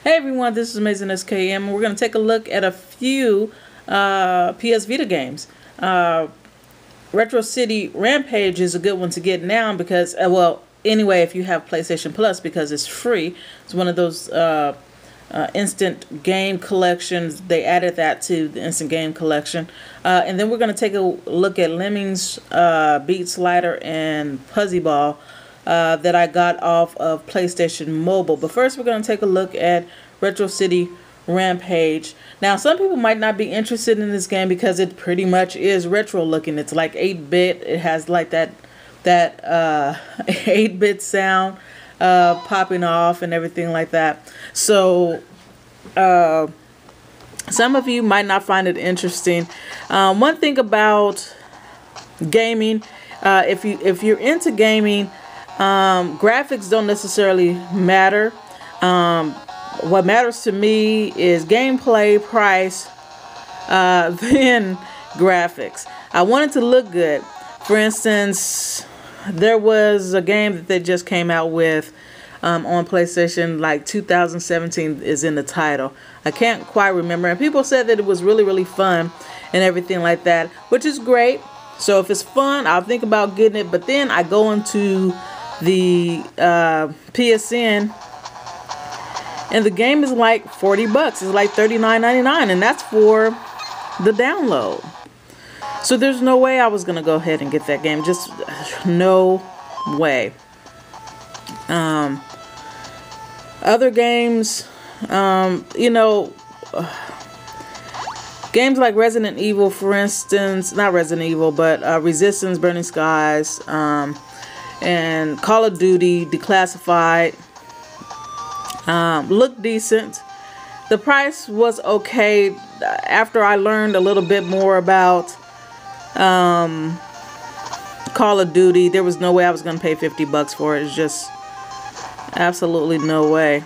Hey everyone, this is Amazing SKM. We're going to take a look at a few PS Vita games. Retro City Rampage is a good one to get now because, well, anyway, if you have PlayStation Plus, because it's free. It's one of those instant game collections. They added that to the instant game collection. And then we're going to take a look at Lemmings, Beat Slider, and Puzzy Ball that I got off of PlayStation Mobile. But first we're going to take a look at Retro City Rampage. Now some people might not be interested in this game because it pretty much is retro looking. It's like 8-bit. It has like that 8-bit sound popping off and everything like that. So some of you might not find it interesting. One thing about gaming, if you're into gaming, graphics don't necessarily matter. What matters to me is gameplay, price, then graphics. I want it to look good. For instance, there was a game that they just came out with on PlayStation, like 2017 is in the title. I can't quite remember. And people said that it was really, really fun and everything like that, which is great. So if it's fun, I'll think about getting it. But then I go into the PSN, and the game is like $40. It's like $39.99, and that's for the download. So there's no way I was gonna go ahead and get that game. Just no way. Other games, you know, games like Resident Evil, for instance, not Resident Evil, but Resistance, Burning Skies, and Call of Duty Declassified, look decent. The price was okay. After I learned a little bit more about Call of Duty, there was no way I was gonna pay $50 for it. It's just absolutely no way.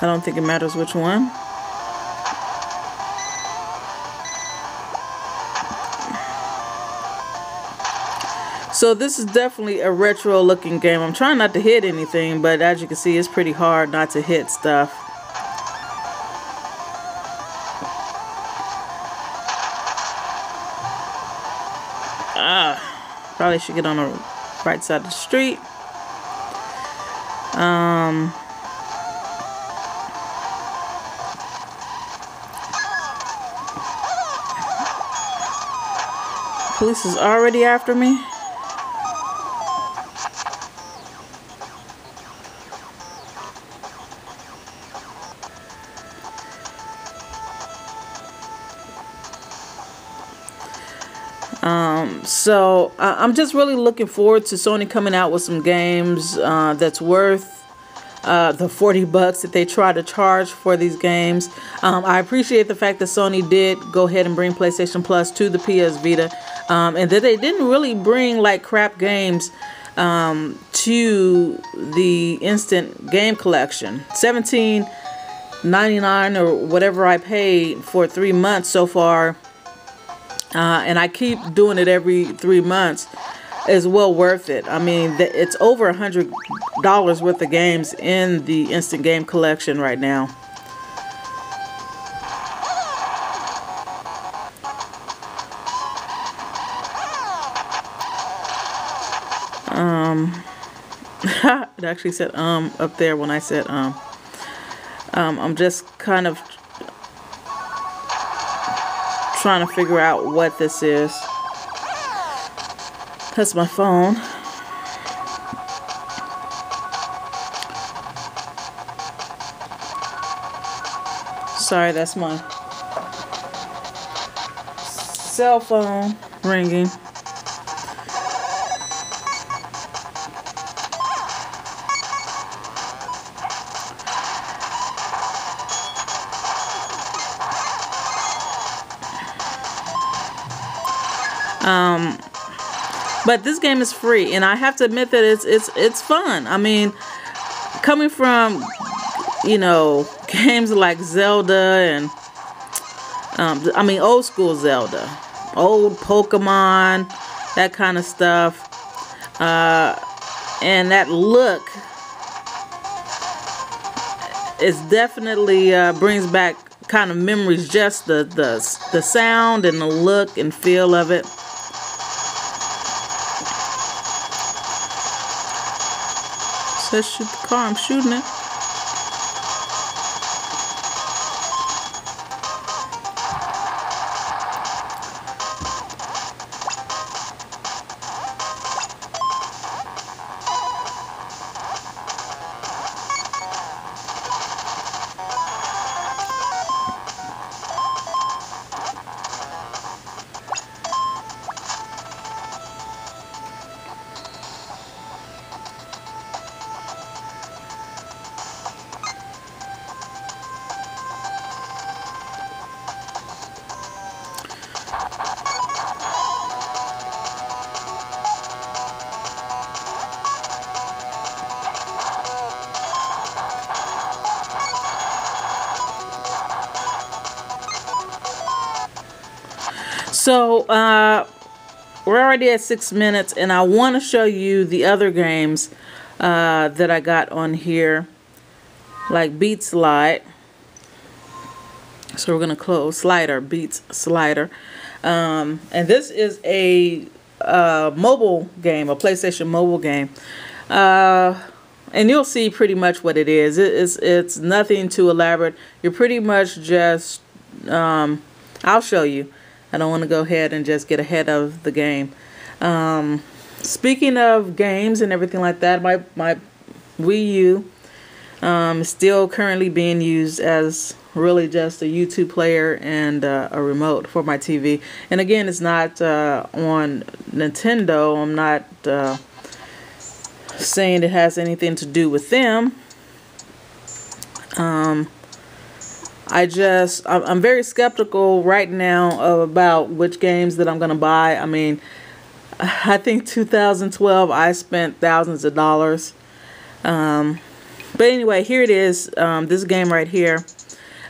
I don't think it matters which one. So this is definitely a retro looking game. I'm trying not to hit anything, but as you can see, it's pretty hard not to hit stuff. Probably should get on the right side of the street. Police is already after me. So I'm just really looking forward to Sony coming out with some games that's worth the $40 that they try to charge for these games. I appreciate the fact that Sony did go ahead and bring PlayStation Plus to the PS Vita, and that they didn't really bring like crap games to the instant game collection. $17.99 or whatever I paid for 3 months so far. And I keep doing it every 3 months, is well worth it. I mean, it's over $100 worth of games in the instant game collection right now. It actually said up there when I said I'm just kind of trying to figure out what this is. That's my phone. Sorry, that's my cell phone ringing. But this game is free, and I have to admit that it's fun. I mean, coming from, you know, games like Zelda and I mean old school Zelda, old Pokemon, that kind of stuff. And that look is definitely brings back kind of memories, just the sound and the look and feel of it. Says shoot the car, I'm shooting it. So we're already at 6 minutes, and I want to show you the other games that I got on here, like Beat Slide. So we're gonna close Slider, Beats Slider, and this is a mobile game, a PlayStation mobile game, and you'll see pretty much what it is. It's nothing too elaborate. You're pretty much just I'll show you. I don't want to go ahead and just get ahead of the game. Speaking of games and everything like that, my Wii U is still currently being used as really just a YouTube player and a remote for my TV. And again, it's not on Nintendo. I'm not saying it has anything to do with them. I'm very skeptical right now about which games that I'm going to buy. I mean, I think 2012 I spent thousands of dollars. But anyway, here it is, this game right here.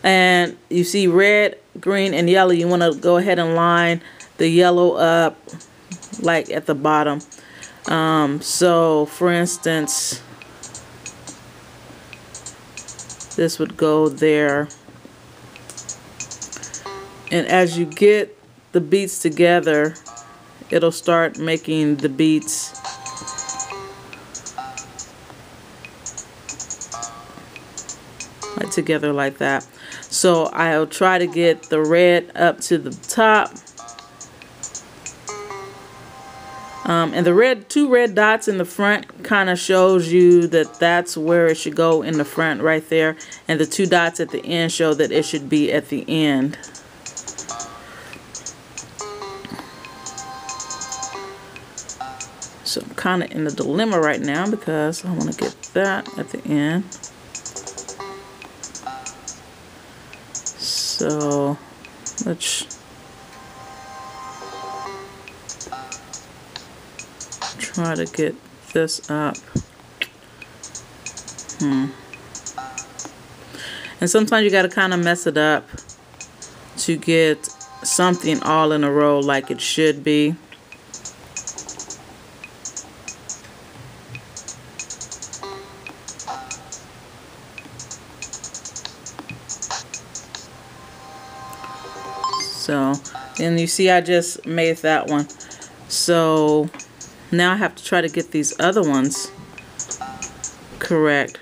And you see red, green, and yellow. You want to go ahead and line the yellow up like at the bottom. So for instance, this would go there. And as you get the beats together, it'll start making the beats right together like that. So I'll try to get the red up to the top. And the two red dots in the front kind of shows you that that's where it should go in the front right there. And the two dots at the end show that it should be at the end. So I'm kind of in a dilemma right now because I want to get that at the end. So let's try to get this up. And sometimes you got to kind of mess it up to get something all in a row like it should be. So, and you see I just made that one. So now I have to try to get these other ones correct.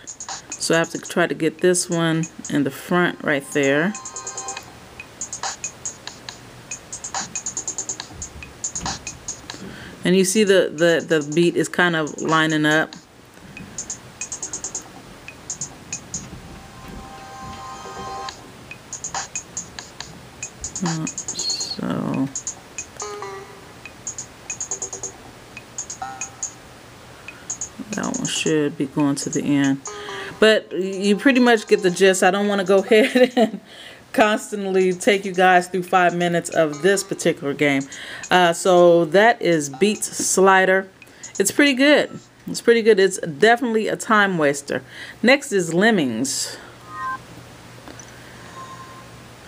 So I have to try to get this one in the front right there. And you see the beat is kind of lining up. So that one should be going to the end, but you pretty much get the gist. I don't want to go ahead and constantly take you guys through 5 minutes of this particular game. So that is Beat Slider. It's pretty good. It's pretty good. It's definitely a time waster. Next is Lemmings.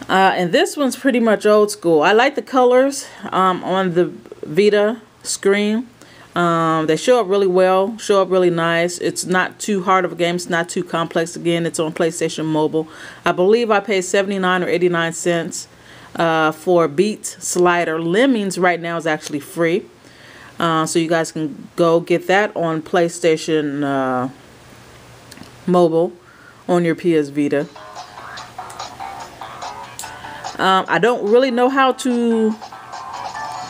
And this one's pretty much old school. I like the colors on the Vita screen. They show up really well, show up really nice. It's not too hard of a game. It's not too complex. Again, it's on PlayStation Mobile. I believe I paid 79 or 89 cents for Beat Slider. Lemmings right now is actually free. So you guys can go get that on PlayStation Mobile on your PS Vita. I don't really know how to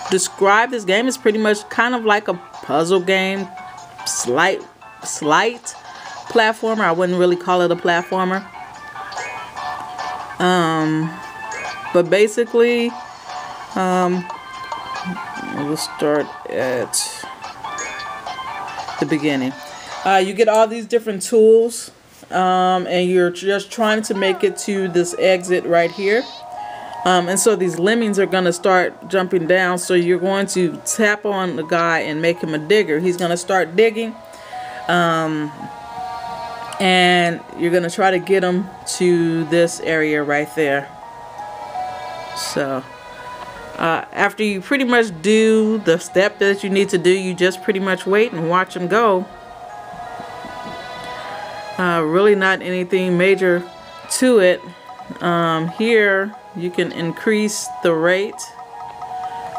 describe this game. It's pretty much kind of like a puzzle game, slight platformer. I wouldn't really call it a platformer. But basically, we'll start at the beginning. You get all these different tools, and you're just trying to make it to this exit right here. And so these lemmings are going to start jumping down. So you're going to tap on the guy and make him a digger. He's going to start digging. And you're going to try to get him to this area right there. So after you pretty much do the step that you need to do, you just pretty much wait and watch him go. Really not anything major to it. Here you can increase the rate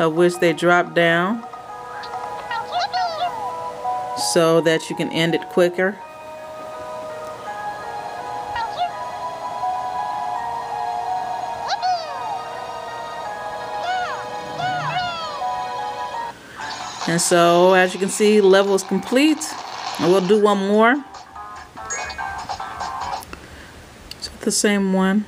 of which they drop down so that you can end it quicker. And so as you can see, level is complete. And we'll do one more. It's the same one.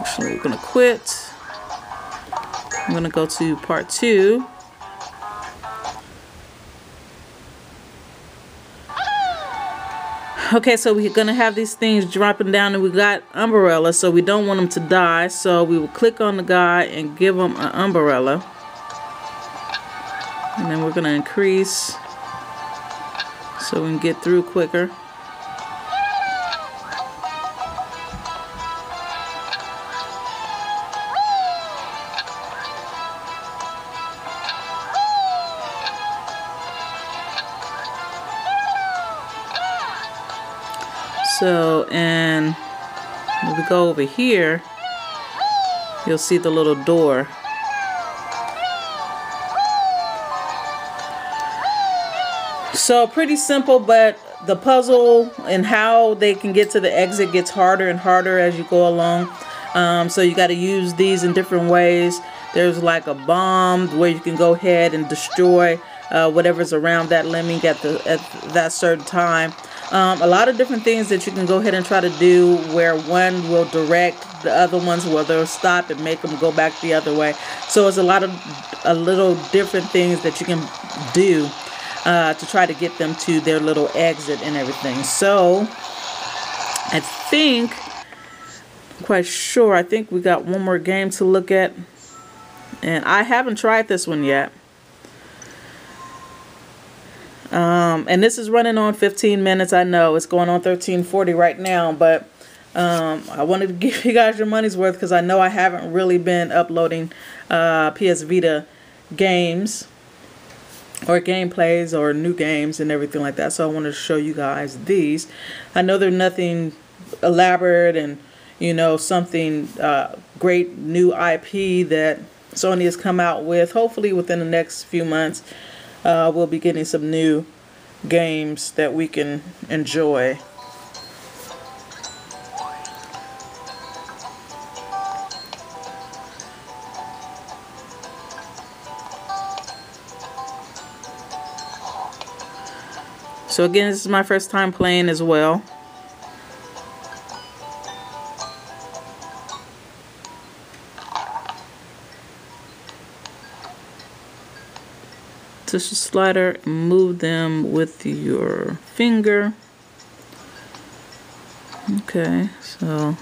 Actually, we're going to quit. I'm going to go to part 2. Okay, so we're going to have these things dropping down, and we got umbrella, so we don't want them to die. So we will click on the guy and give him an umbrella. And then we're going to increase so we can get through quicker. So, and if we go over here, you'll see the little door. So pretty simple, but the puzzle and how they can get to the exit gets harder and harder as you go along. So you got to use these in different ways. There's like a bomb where you can go ahead and destroy whatever's around that lemming at that certain time. A lot of different things that you can go ahead and try to do, where one will direct the other ones, where they'll stop and make them go back the other way. So it's a little different things that you can do to try to get them to their little exit and everything. So I think, I'm quite sure, I think we got one more game to look at, and I haven't tried this one yet. And this is running on 15 minutes. I know it's going on 13:40 right now, but I wanted to give you guys your money's worth because I know I haven't really been uploading PS Vita games or gameplays or new games and everything like that. So I wanted to show you guys these. I know they're nothing elaborate and, you know, something great new IP that Sony has come out with. Hopefully within the next few months we'll be getting some new games that we can enjoy. So again, this is my first time playing as well. Touch the slider and move them with your finger. Okay, so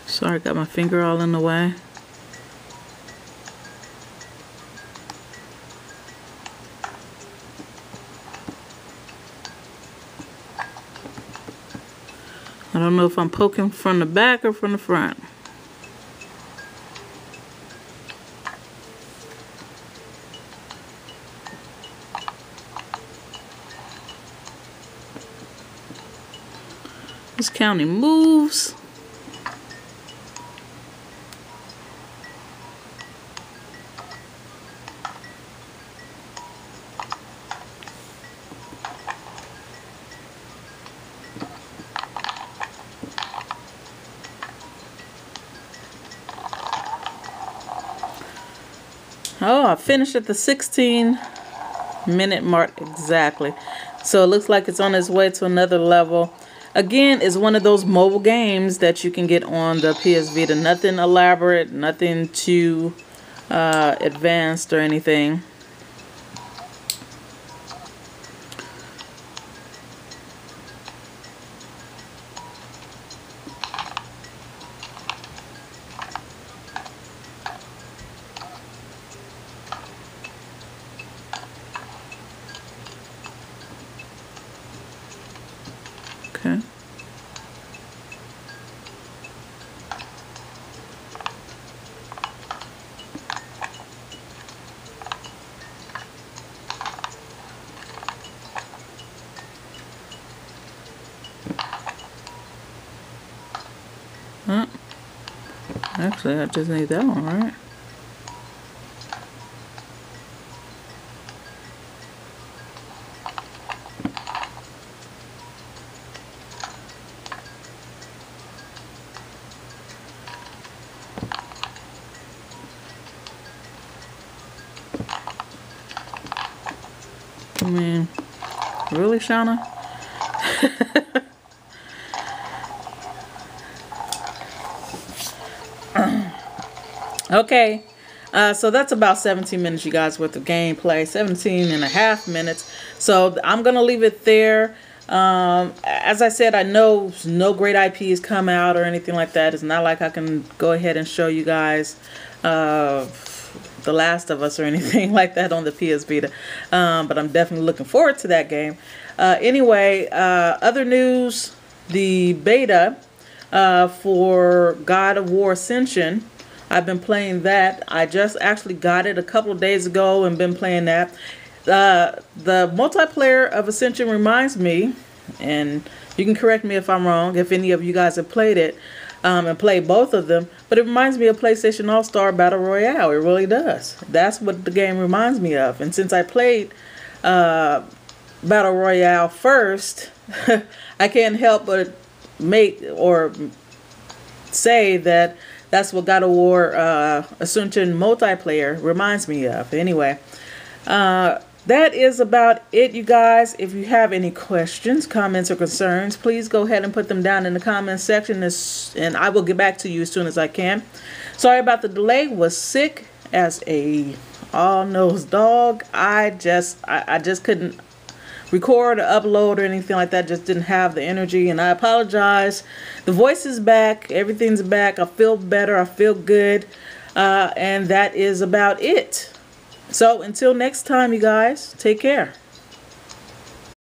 Sorry, got my finger all in the way. I don't know if I'm poking from the back or from the front. This counting moves. Oh, I finished at the 16-minute mark exactly. So it looks like it's on its way to another level. Again, it's one of those mobile games that you can get on the PS Vita. Nothing elaborate, nothing too advanced or anything. Okay. Huh? Actually, I just need that one, right? I mean, really, Shauna? Okay, so that's about 17 minutes, you guys, worth of gameplay. 17.5 minutes. So I'm going to leave it there. As I said, I know no great IPs come out or anything like that. It's not like I can go ahead and show you guys The Last of Us or anything like that on the PS Vita. But I'm definitely looking forward to that game. Anyway, other news, the beta for God of War Ascension. I've been playing that. I just actually got it a couple of days ago and been playing that. The multiplayer of Ascension reminds me, and you can correct me if I'm wrong, if any of you guys have played it and played both of them, but it reminds me of PlayStation All-Star Battle Royale. It really does. That's what the game reminds me of. And since I played Battle Royale first, I can't help but make or say that that's what God of War Ascension multiplayer reminds me of. Anyway, that is about it, you guys. If you have any questions, comments, or concerns, please go ahead and put them down in the comments section, and I will get back to you as soon as I can. Sorry about the delay. Was sick as a all-nosed dog. I just couldn't record or upload or anything like that. Just didn't have the energy, and I apologize. The voice is back. Everything's back. I feel better. I feel good. And that is about it. So until next time, you guys, take care.